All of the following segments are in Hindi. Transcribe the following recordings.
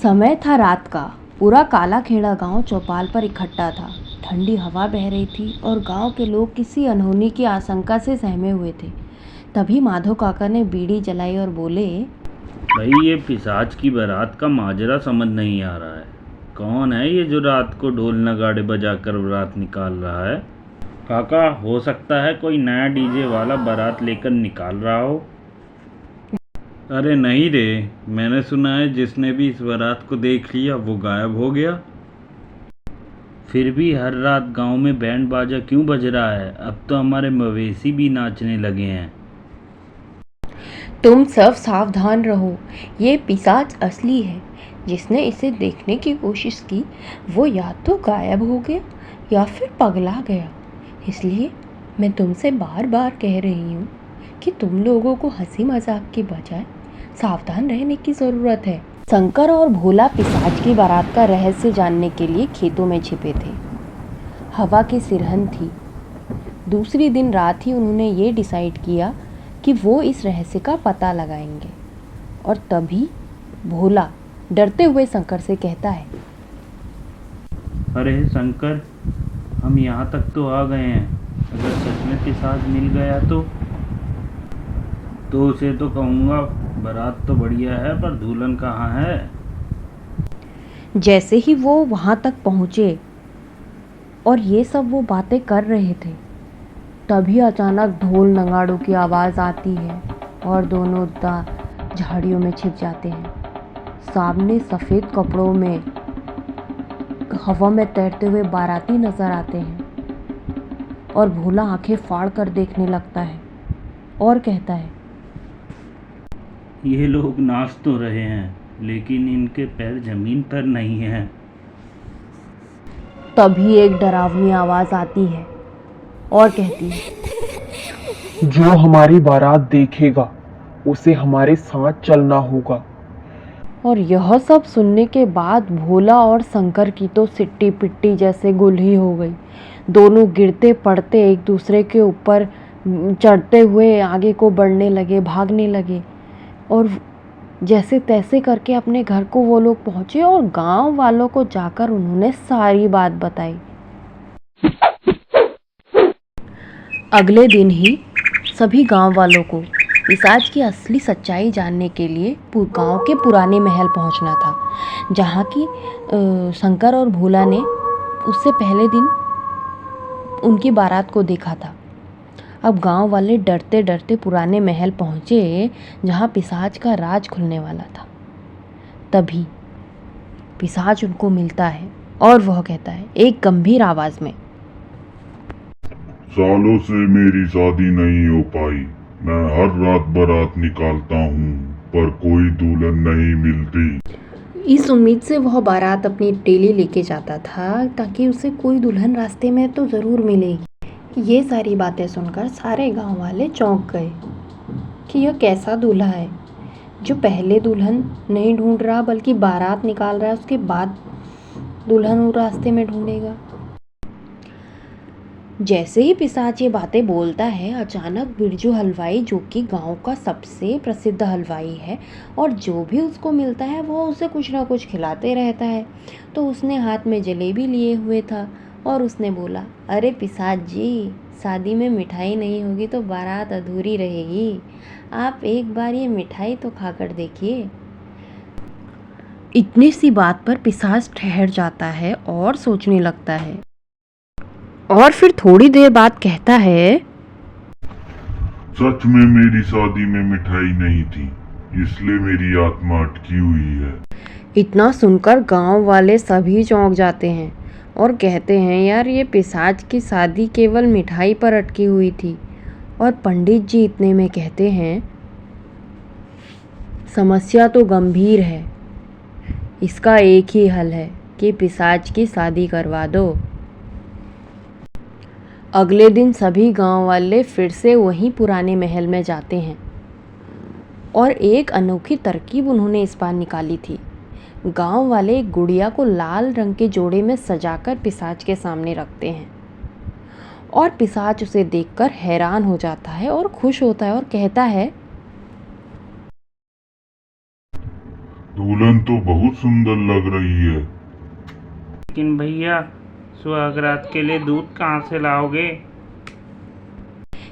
समय था रात का। पूरा काला खेड़ा गांव चौपाल पर इकट्ठा था। ठंडी हवा बह रही थी और गांव के लोग किसी अनहोनी की आशंका से सहमे हुए थे। तभी माधो काका ने बीड़ी जलाई और बोले, भाई ये पिशाच की बारात का माजरा समझ नहीं आ रहा है। कौन है ये जो रात को ढोल नगाड़े बजाकर बारात निकाल रहा है? काका, हो सकता है कोई नया डीजे वाला बारात लेकर निकाल रहा हो। अरे नहीं रे, मैंने सुना है जिसने भी इस बारात को देख लिया वो गायब हो गया। फिर भी हर रात गांव में बैंड बाजा क्यों बज रहा है? अब तो हमारे मवेशी भी नाचने लगे हैं। तुम सब सावधान रहो, ये पिशाच असली है। जिसने इसे देखने की कोशिश की वो या तो गायब हो गया या फिर पगला गया। इसलिए मैं तुमसे बार बार कह रही हूँ कि तुम लोगों को हंसी मजाक के बजाय सावधान रहने की ज़रूरत है। शंकर और भोला पिशाच की बारात का रहस्य जानने के लिए खेतों में छिपे थे। हवा की सिरहन थी। दूसरी दिन रात ही उन्होंने ये डिसाइड किया कि वो इस रहस्य का पता लगाएंगे। और तभी भोला डरते हुए शंकर से कहता है, अरे शंकर, हम यहाँ तक तो आ गए हैं। अगर सच में पिशाच मिल गया तो उसे तो कहूँगा बारात तो बढ़िया है पर दुल्हन कहाँ है। जैसे ही वो वहाँ तक पहुँचे और ये सब वो बातें कर रहे थे, तभी अचानक ढोल नगाड़ों की आवाज़ आती है और दोनों झाड़ियों में छिप जाते हैं। सामने सफ़ेद कपड़ों में हवा में तैरते हुए बाराती नजर आते हैं और भोला आंखें फाड़ कर देखने लगता है और कहता है, ये लोग नाच तो रहे हैं लेकिन इनके पैर जमीन पर नहीं हैं। तभी एक डरावनी आवाज़ आती है और कहती है, जो हमारी बारात देखेगा उसे हमारे साथ चलना होगा। और यह सब सुनने के बाद भोला और शंकर की तो सिट्टी पिट्टी जैसे गुल्ही हो गई। दोनों गिरते पड़ते एक दूसरे के ऊपर चढ़ते हुए आगे को बढ़ने लगे, भागने लगे और जैसे तैसे करके अपने घर को वो लोग पहुंचे और गांव वालों को जाकर उन्होंने सारी बात बताई। अगले दिन ही सभी गांव वालों को पिशाच की असली सच्चाई जानने के लिए गांव के पुराने महल पहुंचना था, जहां की शंकर और भोला ने उससे पहले दिन उनकी बारात को देखा था। अब गांव वाले डरते डरते पुराने महल पहुंचे जहां पिशाच का राज खुलने वाला था। तभी पिशाच उनको मिलता है और वह कहता है एक गंभीर आवाज में, सालों से मेरी शादी नहीं हो पाई। मैं हर रात बारात निकालता हूँ पर कोई दुल्हन नहीं मिलती। इस उम्मीद से वह बारात अपनी डेली लेके जाता था ताकि उसे कोई दुल्हन रास्ते में तो ज़रूर मिलेगी। ये सारी बातें सुनकर सारे गांव वाले चौंक गए कि यह कैसा दूल्हा है जो पहले दुल्हन नहीं ढूंढ रहा बल्कि बारात निकाल रहा है, उसके बाद दुल्हन वो रास्ते में ढूंढेगा। जैसे ही पिशाच ये बातें बोलता है, अचानक बिरजू हलवाई, जो कि गांव का सबसे प्रसिद्ध हलवाई है और जो भी उसको मिलता है वो उसे कुछ ना कुछ खिलाते रहता है, तो उसने हाथ में जलेबी लिए हुए था और उसने बोला, अरे पिशाच जी, शादी में मिठाई नहीं होगी तो बारात अधूरी रहेगी। आप एक बार ये मिठाई तो खाकर देखिए। इतनी सी बात पर पिशाच ठहर जाता है और सोचने लगता है और फिर थोड़ी देर बाद कहता है, सच में मेरी शादी में मिठाई नहीं थी, इसलिए मेरी आत्मा अटकी हुई है। इतना सुनकर गांव वाले सभी चौंक जाते हैं और कहते हैं, यार ये पिशाच की शादी केवल मिठाई पर अटकी हुई थी। और पंडित जी इतने में कहते हैं, समस्या तो गंभीर है, इसका एक ही हल है कि पिशाच की शादी करवा दो। अगले दिन सभी गांव वाले फिर से वहीं पुराने महल में जाते हैं और एक अनोखी तरकीब उन्होंने इस बार निकाली थी। गांव वाले एक गुड़िया को लाल रंग के जोड़े में सजाकर पिशाच के सामने रखते हैं और पिशाच उसे देखकर हैरान हो जाता है और खुश होता है और कहता है, दुल्हन तो बहुत सुंदर लग रही है। लेकिन भैया, सुहागरात के लिए दूध कहाँ से लाओगे?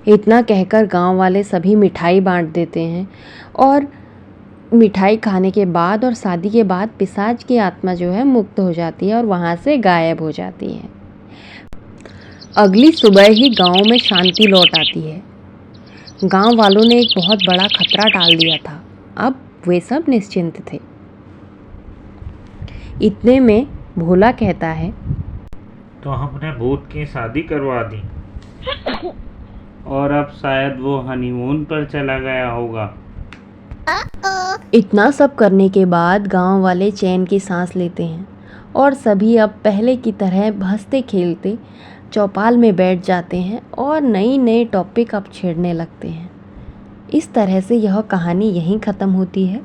इतना कहकर गांव वाले सभी मिठाई बांट देते हैं और मिठाई खाने के बाद और शादी के बाद पिशाच की आत्मा जो है मुक्त हो जाती है और वहाँ से गायब हो जाती है। अगली सुबह ही गांव में शांति लौट आती है। गांव वालों ने एक बहुत बड़ा खतरा टाल दिया था। अब वे सब निश्चिंत थे। इतने में भोला कहता है, तो हमने भूत की शादी करवा दी और अब शायद वो हनीमून पर चला गया होगा। इतना सब करने के बाद गांव वाले चैन की सांस लेते हैं और सभी अब पहले की तरह हंसते खेलते चौपाल में बैठ जाते हैं और नई नए टॉपिक अब छेड़ने लगते हैं। इस तरह से यह कहानी यहीं ख़त्म होती है।